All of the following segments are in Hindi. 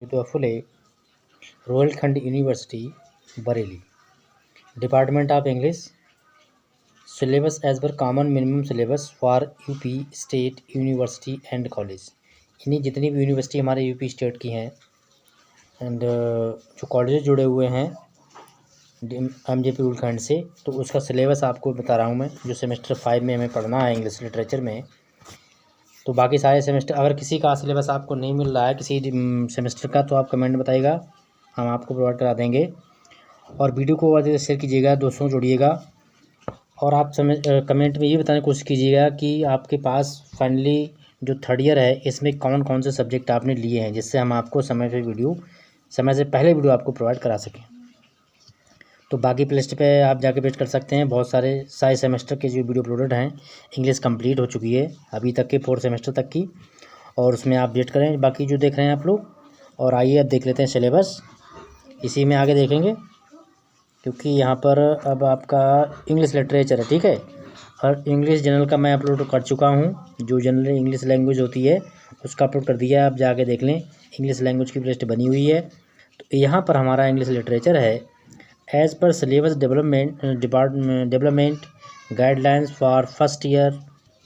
तो Phule Rohilkhand university Bareilly department of English syllabus as per common minimum syllabus for UP state university and college. यानी जितनी भी यूनिवर्सिटी हमारे यूपी स्टेट की हैं एंड जो कॉलेज जुड़े हुए हैं एमजेपी रोहिलखंड से, तो उसका सिलेबस आपको बता रहा हूँ मैं, जो सेमेस्टर 5 में हमें पढ़ना है इंग्लिश लिटरेचर में। तो बाकी सारे सेमेस्टर, अगर किसी का सिलेबस आपको नहीं मिल रहा है किसी सेमेस्टर का, तो आप कमेंट बताइएगा, हम आपको प्रोवाइड करा देंगे। और वीडियो को और शेयर कीजिएगा, दोस्तों जोड़िएगा। और आप कमेंट में ये बताने की कोशिश कीजिएगा कि आपके पास फाइनली जो थर्ड ईयर है इसमें कौन कौन से सब्जेक्ट आपने लिए हैं, जिससे हम आपको समय से पहले वीडियो आपको प्रोवाइड करा सकें। तो बाकी प्लेलिस्ट पे आप जाके वेट कर सकते हैं। बहुत सारे सेमेस्टर के जो वीडियो अपलोडेड हैं, इंग्लिश कंप्लीट हो चुकी है अभी तक के 4 सेमेस्टर तक की, और उसमें आप वेट करें बाकी जो देख रहे हैं आप लोग। और आइए अब देख लेते हैं सिलेबस, इसी में आगे देखेंगे, क्योंकि यहाँ पर अब आपका इंग्लिश लिटरेचर है, ठीक है। और इंग्लिश जनरल का मैं अपलोड कर चुका हूँ, जो जनरल इंग्लिश लैंग्वेज होती है उसका अपलोड कर दिया है, आप जाके देख लें। इंग्लिश लैंग्वेज की प्लेलिस्ट बनी हुई है। तो यहाँ पर हमारा इंग्लिश लिटरेचर है as per syllabus development guidelines for first year,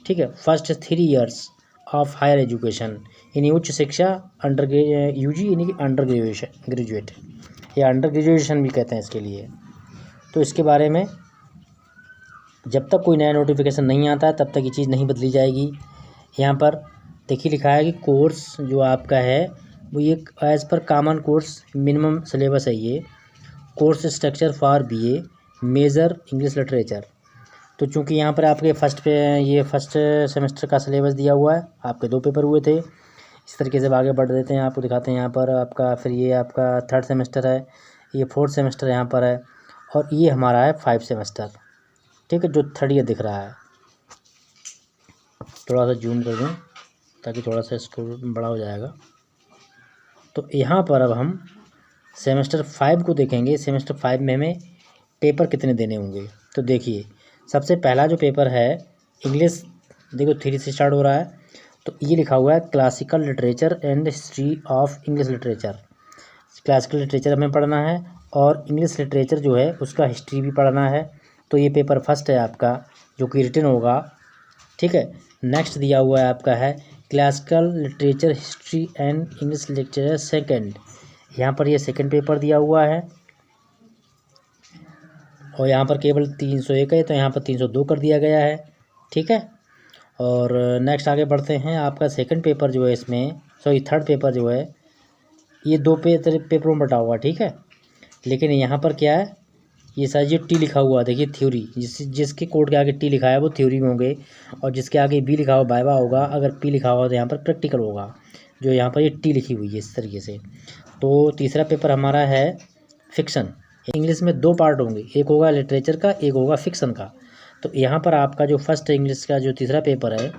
ठीक है, first 3 years of higher education, यानी उच्च शिक्षा, अंडर यूजी यानी कि अंडर ग्रेजुएट या अंडर ग्रेजुएशन भी कहते हैं इसके लिए। तो इसके बारे में जब तक कोई नया नोटिफिकेशन नहीं आता है तब तक ये चीज़ नहीं बदली जाएगी। यहाँ पर देखिए लिखा है कि कोर्स जो आपका है वो ये as per common course minimum syllabus है, ये course structure for BA major English literature. तो चूंकि यहाँ पर आपके फर्स्ट सेमेस्टर का सिलेबस दिया हुआ है, आपके 2 पेपर हुए थे। इस तरीके से आगे बढ़ देते हैं, आपको दिखाते हैं। यहाँ पर आपका फिर ये आपका 3rd सेमेस्टर है, ये 4th सेमेस्टर यहाँ पर है, और ये हमारा है 5 सेमेस्टर, ठीक है, जो 3rd ईयर दिख रहा है। थोड़ा सा जूम कर दूँ ताकि थोड़ा सा स्क्रोल बड़ा हो जाएगा। तो यहाँ पर अब हम सेमेस्टर 5 को देखेंगे। सेमेस्टर 5 में हमें पेपर कितने देने होंगे। तो देखिए सबसे पहला जो पेपर है इंग्लिश, देखो 3 से स्टार्ट हो रहा है। तो ये लिखा हुआ है classical literature and history of English literature. Classical literature हमें पढ़ना है और इंग्लिश लिटरेचर जो है उसका हिस्ट्री भी पढ़ना है। तो ये पेपर फर्स्ट है आपका, जो कि रिटन होगा, ठीक है। नेक्स्ट दिया हुआ है आपका है classical literature history and English literature second. यहाँ पर ये सेकंड पेपर दिया हुआ है, और यहाँ पर केवल 301 है, तो यहाँ पर 302 कर दिया गया है, ठीक है। और नेक्स्ट आगे बढ़ते हैं। आपका सेकंड पेपर जो है इसमें, थर्ड पेपर जो है ये 2 पेपरों में बटा हुआ, ठीक है। लेकिन यहाँ पर क्या है, ये सारी जो टी लिखा हुआ देखिए थ्योरी, जिसके कोड के आगे टी लिखा है वो थ्योरी में होंगे, और जिसके आगे बी लिखा हुआ वाइवा होगा, अगर पी लिखा हुआ तो यहाँ पर प्रैक्टिकल होगा। जो यहाँ पर ये टी लिखी हुई है इस तरीके से। तो तीसरा पेपर हमारा है फिक्शन। इंग्लिश में 2 पार्ट होंगे, एक होगा लिटरेचर का, एक होगा फिक्शन का। तो यहाँ पर आपका जो फर्स्ट इंग्लिश का जो तीसरा पेपर है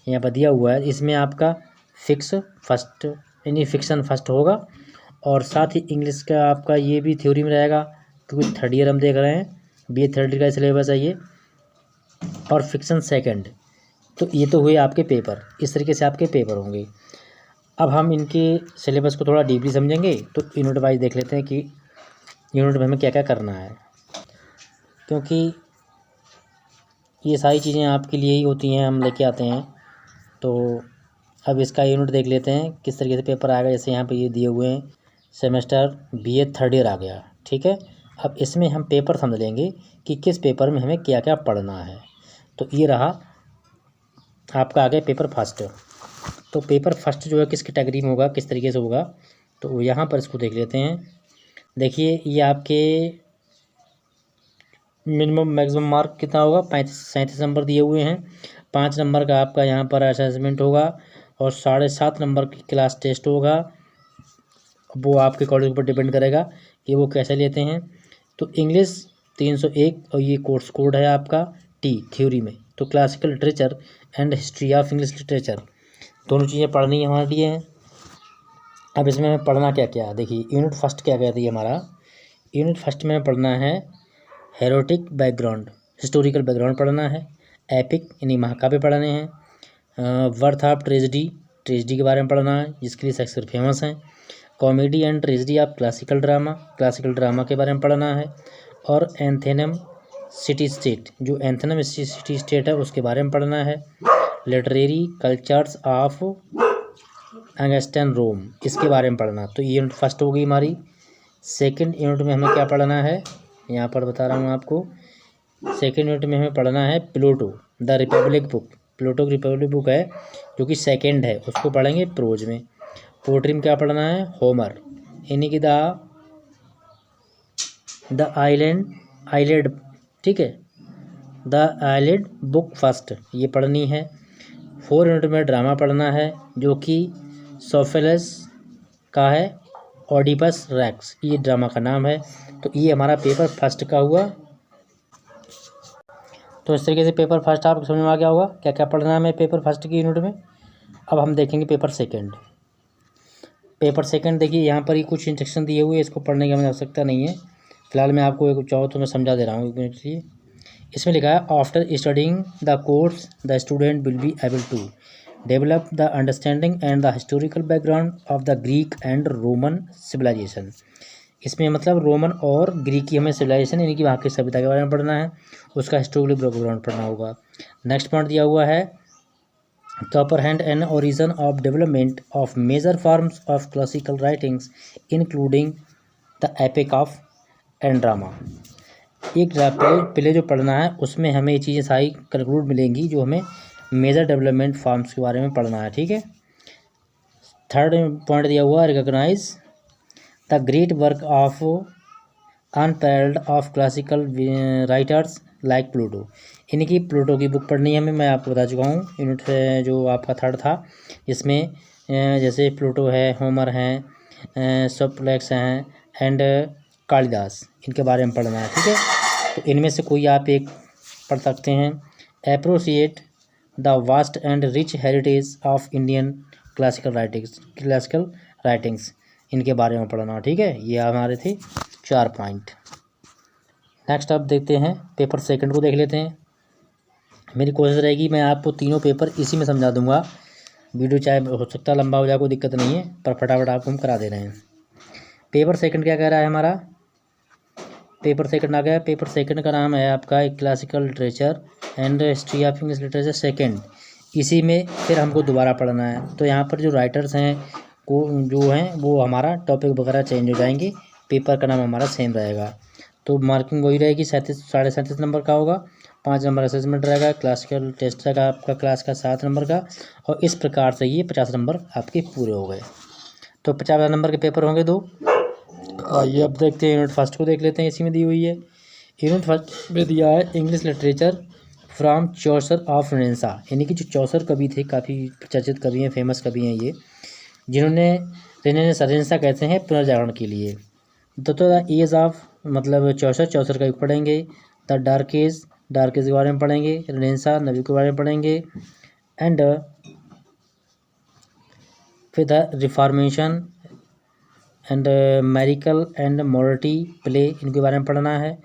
यहाँ पर दिया हुआ है, इसमें आपका फिक्शन फर्स्ट होगा, और साथ ही इंग्लिश का आपका ये भी थ्योरी में रहेगा, क्योंकि 3rd ईयर हम देख रहे हैं, BA 3rd ईयर का सिलेबस है ये, और फिक्शन सेकंड। तो ये तो हुए आपके पेपर, इस तरीके से आपके पेपर होंगे। अब हम इनके सिलेबस को थोड़ा डीपली समझेंगे, तो यूनिट वाइज देख लेते हैं कि यूनिट में हमें क्या क्या करना है, क्योंकि ये सारी चीज़ें आपके लिए ही होती हैं, हम लेके आते हैं। तो अब इसका यूनिट देख लेते हैं किस तरीके से पेपर आएगा। जैसे यहाँ पे ये दिए हुए हैं सेमेस्टर BA 3rd ईयर आ गया, ठीक है। अब इसमें हम पेपर समझ लेंगे कि किस पेपर में हमें क्या क्या पढ़ना है। तो ये रहा आपका आ गया पेपर फर्स्ट। तो पेपर फर्स्ट जो है किस कैटेगरी में होगा, किस तरीके से होगा, तो यहाँ पर इसको देख लेते हैं। देखिए ये आपके मिनिमम मैक्सिमम मार्क कितना होगा, 37 नंबर दिए हुए हैं। 5 नंबर का आपका यहाँ पर असेसमेंट होगा, और 7.5 नंबर की क्लास टेस्ट होगा। वो आपके कॉलेज पर डिपेंड करेगा कि वो कैसे लेते हैं। तो इंग्लिश 301, और ये कोर्स कोड है आपका टी थ्योरी में। तो classical literature and history of English literature, दोनों चीज़ें पढ़नी हमारे लिए हैं। अब इसमें हमें पढ़ना क्या क्या है, देखिए यूनिट फर्स्ट क्या कहती है हमारा। यूनिट फर्स्ट में पढ़ना है हेरोटिक बैकग्राउंड, हिस्टोरिकल बैकग्राउंड पढ़ना है। एपिक यानी महाकाव्य पढ़ने हैं। वर्थ ऑफ ट्रेजिडी के बारे में पढ़ना है, जिसके लिए शेक्सपियर फेमस हैं। Comedy and tragedy of classical drama के बारे में पढ़ना है। और एंथेनम सिटी स्टेट, जो एंथेनम सिटी स्टेट है उसके बारे में पढ़ना है। लिटरेरी कल्चर्स ऑफ एंगस्टन रोम, इसके बारे में पढ़ना। तो यूनिट फर्स्ट हो गई हमारी। सेकंड यूनिट में हमें क्या पढ़ना है, यहाँ पर बता रहा हूँ आपको। सेकंड यूनिट में हमें पढ़ना है Pluto the Republic book. Pluto की रिपब्लिक बुक है जो कि सेकंड है, उसको पढ़ेंगे प्रोज में। पोट्री में क्या पढ़ना है, होमर, यानी कि द आइलैंड, ठीक है, द आइलैंड बुक फर्स्ट, ये पढ़नी है। 4 यूनिट में ड्रामा पढ़ना है जो कि सोफेलस का है, ओडिपस रेक्स, ये ड्रामा का नाम है। तो ये हमारा पेपर फर्स्ट का हुआ। तो इस तरीके से पेपर फर्स्ट आपको समझ में आ गया होगा क्या क्या पढ़ना है हमें पेपर फर्स्ट की यूनिट में। अब हम देखेंगे पेपर सेकंड। पेपर सेकंड देखिए, यहाँ पर ही कुछ इंस्ट्रक्शन दिए हुए हैं, इसको पढ़ने की हमें आवश्यकता नहीं है। फिलहाल मैं आपको एक चाहो तो मैं समझा दे रहा हूँ 1 मिनट के लिए। इसमें लिखा है after studying the course the student will be able to develop the understanding and the historical background of the Greek and Roman civilisation. इसमें मतलब रोमन और ग्रीक की हमें सिविलाइजेशन यानी कि वहाँ की सभ्यता के बारे में पढ़ना है, उसका हिस्टोरिकल बैकग्राउंड पढ़ना होगा। नेक्स्ट पॉइंट दिया हुआ है comprehend an origin of development of major forms of classical writings including the epic of and drama। एक पहले जो पढ़ना है उसमें हमें ये चीज़ें सारी कंक्लूड मिलेंगी जो हमें मेजर डेवलपमेंट फॉर्म्स के बारे में पढ़ना है, ठीक है। थर्ड पॉइंट दिया हुआ recognise the great work of unparalleled of classical writers like Pluto, यानी कि प्लूटो की बुक पढ़नी है हमें। मैं आपको बता चुका हूँ यूनिट जो आपका थर्ड था, जिसमें जैसे प्लूटो है, होमर हैं, सोफोक्लेस हैं एंड कालिदास, इनके बारे में पढ़ना है, ठीक है। तो इनमें से कोई आप एक पढ़ सकते हैं। Appreciate the vast and rich heritage of Indian classical writings, इनके बारे में पढ़ना, ठीक है। ये हमारे थे 4 पॉइंट। नेक्स्ट आप देखते हैं पेपर सेकंड को देख लेते हैं। मेरी कोशिश रहेगी मैं आपको तीनों पेपर इसी में समझा दूंगा। वीडियो चाहे हो सकता है लंबा हो जाए, कोई दिक्कत नहीं है, पर फटाफट आपको हम करा दे रहे हैं। पेपर सेकंड क्या कह रहा है हमारा, पेपर सेकंड आ गया। पेपर सेकंड का नाम है आपका एक classical literature and history of English literature second. इसी में फिर हमको दोबारा पढ़ना है। तो यहाँ पर जो राइटर्स हैं को जो हैं वो हमारा टॉपिक वगैरह चेंज हो जाएंगे, पेपर का नाम हमारा सेम रहेगा। तो मार्किंग वही रहेगी, 37 नंबर का होगा। 5 नंबर असेसमेंट रहेगा, क्लासिकल टेस्ट रहेगा आपका क्लास का 7 नंबर का। और इस प्रकार से ये 50 नंबर आपके पूरे हो गए। तो 50 नंबर के पेपर होंगे 2। आइए अब देखते हैं यूनिट फर्स्ट को देख लेते हैं, इसी में दी हुई है। यूनिट फर्स्ट में दिया है English literature from Chaucer of renaissance, यानी कि जो चौसर कवि थे, काफ़ी चर्चित कवि हैं, फेमस कवि हैं ये, जिन्होंने रेनेसां कहते हैं पुनर्जागरण के लिए। द एज ऑफ मतलब चौसर का युग पढ़ेंगे। द डार्क एज के बारे में पढ़ेंगे। रेनेसां नवी के बारे में पढ़ेंगे। एंड फिर the reformation and miracle and morality play, इनके बारे में पढ़ना है।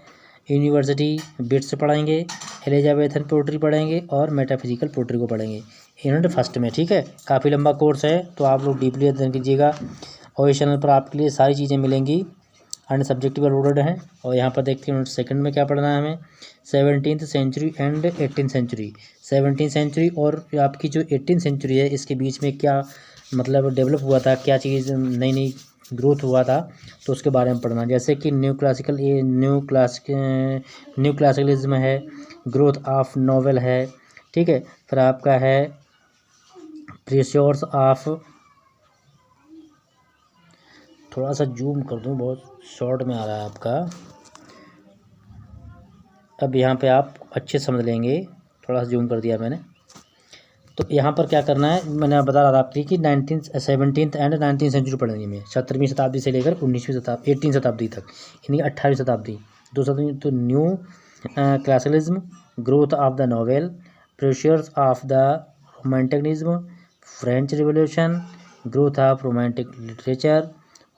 यूनिवर्सिटी बिट्स पढ़ेंगे। एलिजाबेथन पोट्री पढ़ेंगे और मेटाफिजिकल पोट्री को पढ़ेंगे यूनिट फर्स्ट में, ठीक है। काफ़ी लंबा कोर्स है तो आप लोग डीपली अध्ययन कीजिएगा। और इस चैनल पर आपके लिए सारी चीज़ें मिलेंगी, अन्य सब्जेक्ट भी लोडेड हैं। और यहाँ पर देखते हैं यूनिट सेकंड में क्या पढ़ना है हमें। 17th century and 18th century. 17th century और आपकी जो 18th सेंचुरी है, इसके बीच में क्या मतलब डेवलप हुआ था, क्या चीज़ नई नई ग्रोथ हुआ था, तो उसके बारे में पढ़ना। जैसे कि न्यू क्लासिकलिज्म है, ग्रोथ ऑफ नॉवेल है, ठीक है। फिर आपका है प्रीश्योर्स ऑफ, थोड़ा सा जूम कर दूं, बहुत शॉर्ट में आ रहा है आपका। अब यहाँ पे आप अच्छे समझ लेंगे, थोड़ा सा जूम कर दिया मैंने। तो यहाँ पर क्या करना है, मैंने बता रहा था आपकी कि 17th एंड 19th सेंचुरी पढ़ेंगे में, 17वीं शताब्दी से लेकर 18वीं शताब्दी तक, यानी 18वीं शताब्दी। 2 शताब्दी तो new classicism, growth of the novel, pressures of the romanticism, French revolution, growth of romantic literature,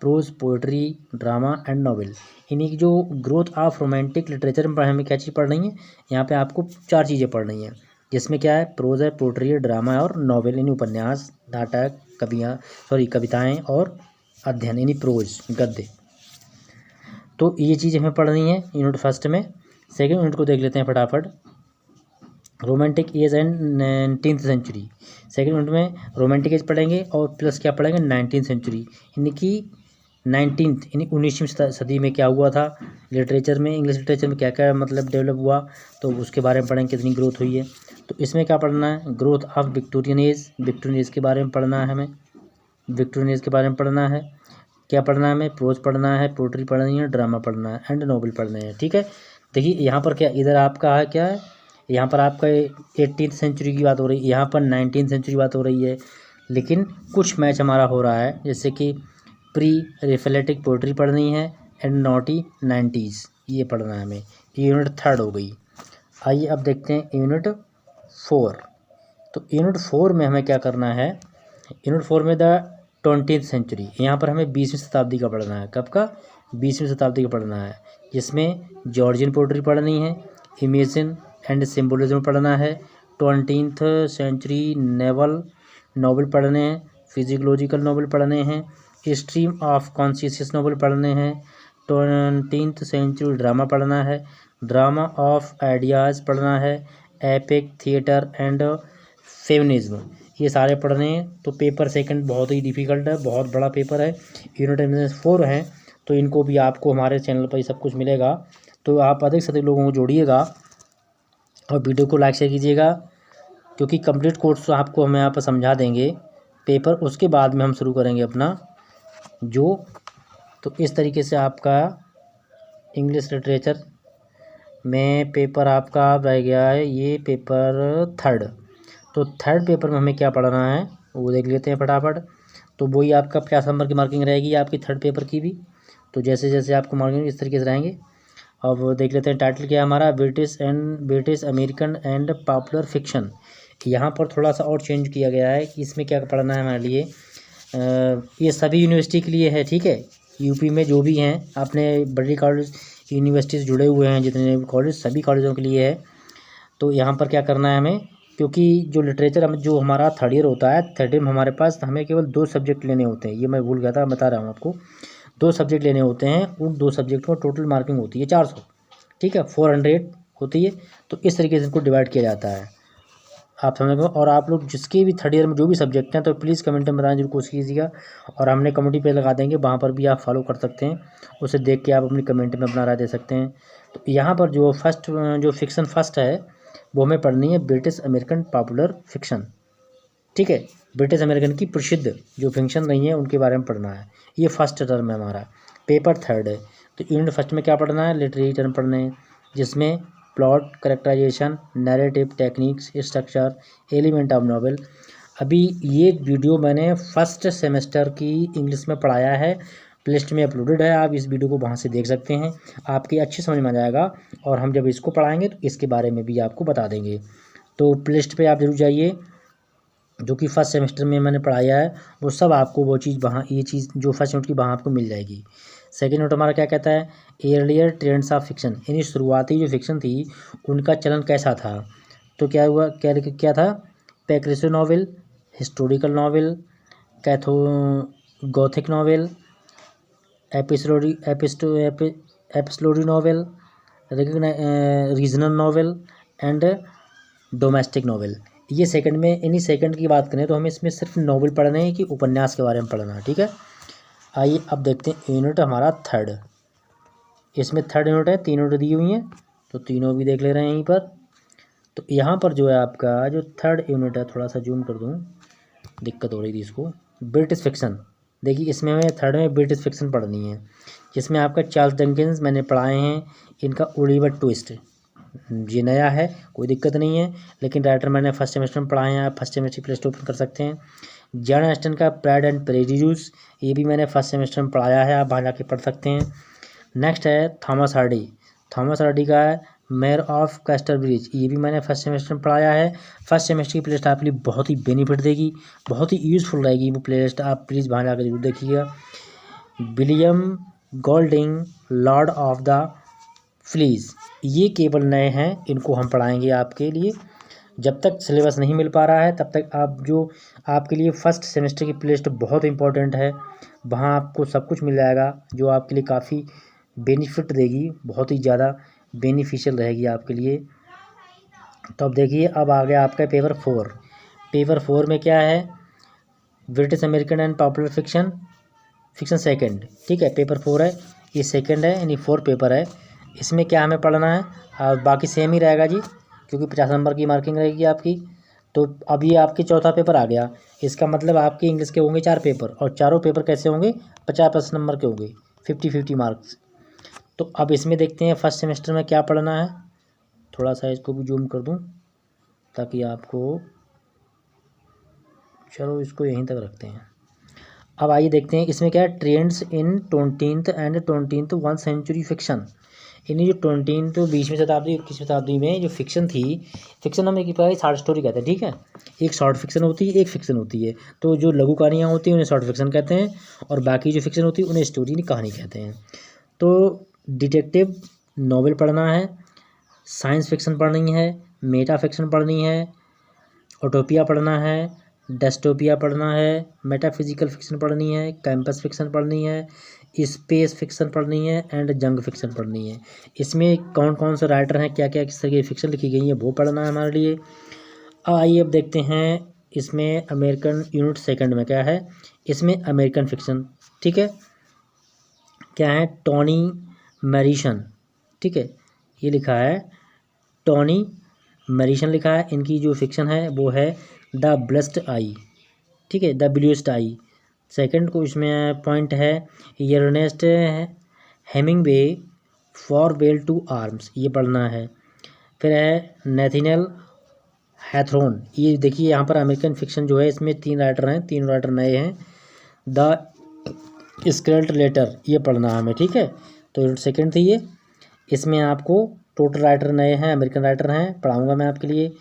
prose poetry, drama and novel. यानी कि जो ग्रोथ ऑफ रोमांटिक लिटरेचर में हमें क्या चीज़ पढ़नी है, यहाँ पे आपको 4 चीज़ें पढ़नी है, जिसमें क्या है, प्रोज है, पोट्री है, ड्रामा है और नॉवेल, यानी उपन्यास, नाटक, कविताएं और अध्ययन यानी प्रोज गद्य। तो ये चीज़ हमें पढ़नी है यूनिट फर्स्ट में। सेकेंड यूनिट को देख लेते हैं फटाफट। Romantic age and 19th century. Second unit में रोमांटिक एज पढ़ेंगे और प्लस क्या पढ़ेंगे 19th सेंचुरी, यानी कि 19th यानी 19वीं सदी में क्या हुआ था लिटरेचर में, इंग्लिश लिटरेचर में क्या क्या मतलब डेवलप हुआ, तो उसके बारे में पढ़ेंगे, कितनी ग्रोथ हुई है। तो इसमें क्या पढ़ना है, growth of Victorian age, Victorian age के बारे में पढ़ना है हमें, विक्टोरियन एज के बारे में पढ़ना है। क्या पढ़ना है हमें, प्रोज पढ़ना है, पोट्री पढ़नी है, ड्रामा पढ़ना है एंड नॉवल पढ़ने हैं। ठीक है, देखिए यहाँ पर क्या, इधर आपका है क्या है, यहाँ पर आपका 18th सेंचुरी की बात हो रही है, यहाँ पर 19th सेंचुरी की बात हो रही है, लेकिन कुछ मैच हमारा हो रहा है, जैसे कि प्री रिफ्लेक्टिव पोट्री पढ़नी है एंड नॉटी 90s ये पढ़ना है हमें। ये यूनिट थर्ड हो गई। आइए अब देखते हैं यूनिट 4। तो यूनिट 4 में हमें क्या करना है, यूनिट 4 में द 20th सेंचुरी, यहाँ पर हमें 20वीं शताब्दी का पढ़ना है। कब का, 20वीं शताब्दी का पढ़ना है, जिसमें जॉर्जियन पोट्री पढ़नी है, इमेजिन एंड सिम्बोलिज्म पढ़ना है, 20th सेंचुरी नॉवल पढ़ने हैं, फिजिकोलॉजिकल नॉवल पढ़ने हैं, स्ट्रीम ऑफ कॉन्शियस नॉवल पढ़ने हैं, 20th सेंचुरी ड्रामा पढ़ना है, ड्रामा ऑफ आइडियाज़ पढ़ना है, एपिक थिएटर एंड फेमिनिज्म ये सारे पढ़ने हैं। तो पेपर सेकंड बहुत ही डिफ़िकल्ट है, बहुत बड़ा पेपर है, यूनिट 4 है, तो इनको भी आपको हमारे चैनल पर ही सब कुछ मिलेगा। तो आप अधिक से अधिक लोगों को जोड़िएगा और वीडियो को लाइक शेयर कीजिएगा, क्योंकि कंप्लीट कोर्स आपको हम यहाँ पर समझा देंगे पेपर, उसके बाद में हम शुरू करेंगे अपना जो। तो इस तरीके से आपका इंग्लिश लिटरेचर में पेपर आपका रह गया है, ये पेपर थर्ड। तो थर्ड पेपर में हमें क्या पढ़ना है वो देख लेते हैं फटाफट। तो वही आपका 50 नंबर की मार्किंग रहेगी आपकी थर्ड पेपर की भी। तो जैसे जैसे आपको मार्किंग इस तरीके से रहेंगे। अब देख लेते हैं टाइटल क्या है हमारा, British American and popular fiction. यहाँ पर थोड़ा सा और चेंज किया गया है कि इसमें क्या पढ़ना है हमारे लिए। ये सभी यूनिवर्सिटी के लिए है, ठीक है, यूपी में जो भी हैं अपने बड़ी कॉलेज यूनिवर्सिटी से जुड़े हुए हैं जितने भी कॉलेज, सभी कॉलेजों के लिए है। तो यहाँ पर क्या करना है हमें, क्योंकि जो लिटरेचर हम जो हमारा थर्ड ईयर होता है, थर्ड ईयर में हमारे पास हमें केवल 2 सब्जेक्ट लेने होते हैं, ये मैं भूल गया था, बता रहा हूँ आपको। 2 सब्जेक्ट लेने होते हैं, उन 2 सब्जेक्ट में टोटल मार्किंग होती है 400, ठीक है, 400 होती है। तो इस तरीके से इनको डिवाइड किया जाता है, आप समझ गए। और आप लोग जिसके भी थर्ड ईयर में जो भी सब्जेक्ट हैं तो प्लीज़ कमेंट में बताने की कोशिश कीजिएगा, और हमने कमेंटी पे लगा देंगे, वहाँ पर भी आप फॉलो कर सकते हैं, उसे देख के आप अपनी कमेंट में अपना राय दे सकते हैं। तो यहाँ पर जो फिक्शन फर्स्ट है वो हमें पढ़नी है ब्रिटिश अमेरिकन पॉपुलर फिक्शन, ठीक है, ब्रिटिश अमेरिकन की प्रसिद्ध जो फिक्शन रही हैं उनके बारे में पढ़ना है। ये फर्स्ट टर्म है हमारा, पेपर थर्ड है। तो यूनिट फर्स्ट में क्या पढ़ना है, लिटरेरी टर्म पढ़ने हैं, जिसमें plot, characterisation, narrative techniques, structure, element of novel. अभी ये वीडियो मैंने फर्स्ट सेमेस्टर की इंग्लिश में पढ़ाया है, प्लेलिस्ट में अपलोडेड है, आप इस वीडियो को वहाँ से देख सकते हैं, आपकी अच्छी समझ में आ जाएगा। और हम जब इसको पढ़ाएंगे तो इसके बारे में भी आपको बता देंगे। तो प्लेलिस्ट पे आप जरूर जाइए, जो कि फर्स्ट सेमेस्टर में मैंने पढ़ाया है वो सब आपको वो चीज़ वहाँ, ये चीज़ जो फर्स्ट यूनिट की वहाँ आपको मिल जाएगी। सेकेंड यूनिट हमारा क्या कहता है, एर्लियर ट्रेंड्स ऑफ फिक्शन, यानी शुरुआती जो फिक्शन थी उनका चलन कैसा था। तो क्या हुआ, क्या था, पैक्रेसो नॉवेल, हिस्टोरिकल नॉवेल, कैथो gothic novel, episodic novel, regional novel and domestic novel. ये सेकंड में, यानी सेकंड की बात करें तो हमें इसमें सिर्फ नॉवेल पढ़ना है कि उपन्यास के बारे में पढ़ना है, ठीक है। आइए अब देखते हैं यूनिट हमारा थर्ड। इसमें थर्ड यूनिट है, 3 यूनिट दी हुई हैं, तो तीनों भी देख ले रहे हैं यहीं पर। तो यहाँ पर जो है आपका जो थर्ड यूनिट है, थोड़ा सा जूम कर दूँ, दिक्कत हो रही थी इसको, ब्रिटिश फिक्शन। देखिए इसमें हमें थर्ड में ब्रिटिश फिक्शन पढ़नी है, जिसमें आपका चार्ल्स डिकेंस मैंने पढ़ाए हैं, इनका ओलिवर ट्विस्ट, ये नया है, कोई दिक्कत नहीं है, लेकिन राइटर मैंने फर्स्ट सेमेस्टर में पढ़ाए हैं, आप first semester play store open कर सकते हैं। जॉन ऑस्टन का प्राइड एंड प्रेजुडिस, ये भी मैंने फर्स्ट सेमेस्टर में पढ़ाया है, आप वहाँ जाके पढ़ सकते हैं। नेक्स्ट है थॉमस हार्डी का है मेयर ऑफ कैस्टरब्रिज, ये भी मैंने फर्स्ट सेमेस्टर में पढ़ाया है। फर्स्ट सेमेस्टर की प्लेलिस्ट आपके लिए बहुत ही बेनिफिट देगी, बहुत ही यूज़फुल रहेगी वो प्लेलिस्ट, आप प्लीज़ वहाँ जाकर जरूर देखिएगा। William Golding, Lord of the fleas, ये केवल नए हैं, इनको हम पढ़ाएंगे आपके लिए। जब तक सिलेबस नहीं मिल पा रहा है तब तक आप जो आपके लिए फ़र्स्ट सेमेस्टर की प्लेलिस्ट बहुत इंपॉर्टेंट है, वहाँ आपको सब कुछ मिल जाएगा जो आपके लिए काफ़ी बेनिफिट देगी, बहुत ही ज़्यादा बेनिफिशियल रहेगी आपके लिए। तो अब देखिए, अब आ गया आपका पेपर 4। पेपर 4 में क्या है, British American and popular fiction, fiction second, ठीक है। पेपर 4 है, ये सेकंड है, यानी 4 पेपर है। इसमें क्या हमें पढ़ना है, और बाकी सेम ही रहेगा जी, क्योंकि 50 नंबर की मार्किंग रहेगी आपकी। तो अब ये आपकी चौथा पेपर आ गया, इसका मतलब आपके इंग्लिश के होंगे 4 पेपर, और चारों पेपर कैसे होंगे, 50-50 नंबर के होंगे, 50-50 मार्क्स। तो अब इसमें देखते हैं फर्स्ट सेमेस्टर में क्या पढ़ना है। थोड़ा सा इसको भी जूम कर दूं ताकि आपको, चलो इसको यहीं तक रखते हैं। अब आइए देखते हैं इसमें क्या है, trends in 20th and 20th 1 century fiction. यानी जो 20 20वीं शताब्दी 21वीं शताब्दी में जो फिक्शन थी, फिक्शन हम एक प्रकार शॉर्ट स्टोरी कहते हैं, ठीक है। एक शॉर्ट फिक्शन होती है, एक फिक्शन होती है। तो जो लघु कहानियाँ होती हैं उन्हें शॉर्ट फिक्शन कहते हैं, और बाकी जो फिक्शन होती है उन्हें स्टोरी कहानी कहते हैं। तो डिटेक्टिव नॉवेल पढ़ना है, साइंस फिक्शन पढ़नी है, मेटा फिक्शन पढ़नी है, ओटोपिया पढ़ना है, डेस्टोपिया पढ़ना है, मेटाफिजिकल फिक्शन पढ़नी है, कैंपस फिक्शन पढ़नी है, स्पेस फिक्शन पढ़नी है, एंड जंग फिक्शन पढ़नी है। इसमें कौन कौन से राइटर हैं, क्या क्या किस तरह की फिक्शन लिखी गई है, वो पढ़ना है हमारे लिए। आइए अब देखते हैं इसमें अमेरिकन यूनिट सेकंड में क्या है। इसमें अमेरिकन फिक्शन, ठीक है, क्या है, टॉनी मैरिसन, ठीक है, ये लिखा है टॉनी मैरिसन लिखा है। इनकी जो फिक्शन है वो है द ब्लेस्ड आई, ठीक है, द ब्लूएस्ट आई। सेकंड को इसमें पॉइंट है Ernest Hemingway farewell to arms, ये पढ़ना है। फिर है नेथनियल हैथरॉन, ये देखिए यहाँ पर अमेरिकन फिक्शन जो है इसमें 3 राइटर हैं, 3 राइटर नए हैं। द स्केल्ट लेटर, ये पढ़ना है हमें, ठीक है। तो सेकंड थी ये, इसमें आपको टोटल राइटर नए हैं, अमेरिकन राइटर हैं, पढ़ाऊँगा मैं आपके लिए।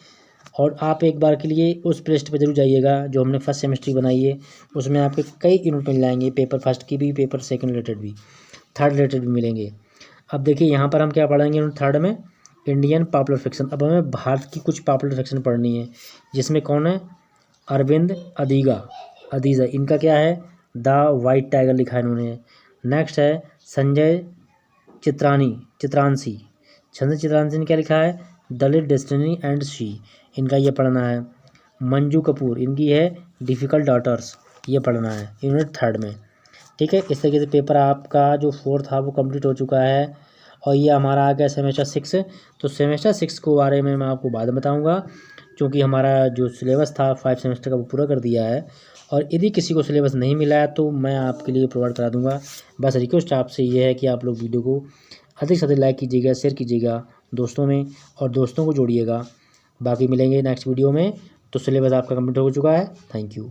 और आप एक बार के लिए उस प्लेलिस्ट पे जरूर जाइएगा जो हमने फर्स्ट सेमेस्टर बनाई है, उसमें आपके कई यूनिट मिल जाएंगे, पेपर फर्स्ट की भी, पेपर सेकंड रिलेटेड भी, थर्ड रिलेटेड भी मिलेंगे। अब देखिए यहाँ पर हम क्या पढ़ेंगे यूनिट थर्ड में, इंडियन पॉपुलर फिक्शन। अब हमें भारत की कुछ पॉपुलर फिक्शन पढ़नी है, जिसमें कौन है, अरविंद अदीजा, इनका क्या है, द वाइट टाइगर लिखा है इन्होंने। नेक्स्ट है संजय चित्रांशी ने क्या लिखा है, दलित डेस्टिनी एंड शी, इनका ये पढ़ना है। मंजू कपूर, इनकी है डिफ़िकल्ट डॉटर्स, ये पढ़ना है यूनिट थर्ड में, ठीक है। इस तरीके से पेपर आपका जो 4 था वो कंप्लीट हो चुका है, और ये हमारा आ गया सेमेस्टर 6। तो सेमेस्टर 6 को बारे में मैं आपको बाद में बताऊँगा, क्योंकि हमारा जो सिलेबस था 5 सेमेस्टर का वो पूरा कर दिया है। और यदि किसी को सिलेबस नहीं मिला है तो मैं आपके लिए प्रोवाइड करा दूँगा। बस रिक्वेस्ट आपसे ये है कि आप लोग वीडियो को अधिक से अधिक लाइक कीजिएगा, शेयर कीजिएगा दोस्तों में, और दोस्तों को जोड़िएगा। बाकी मिलेंगे नेक्स्ट वीडियो में। तो सिलेबस आपका कंप्लीट हो चुका है। Thank you.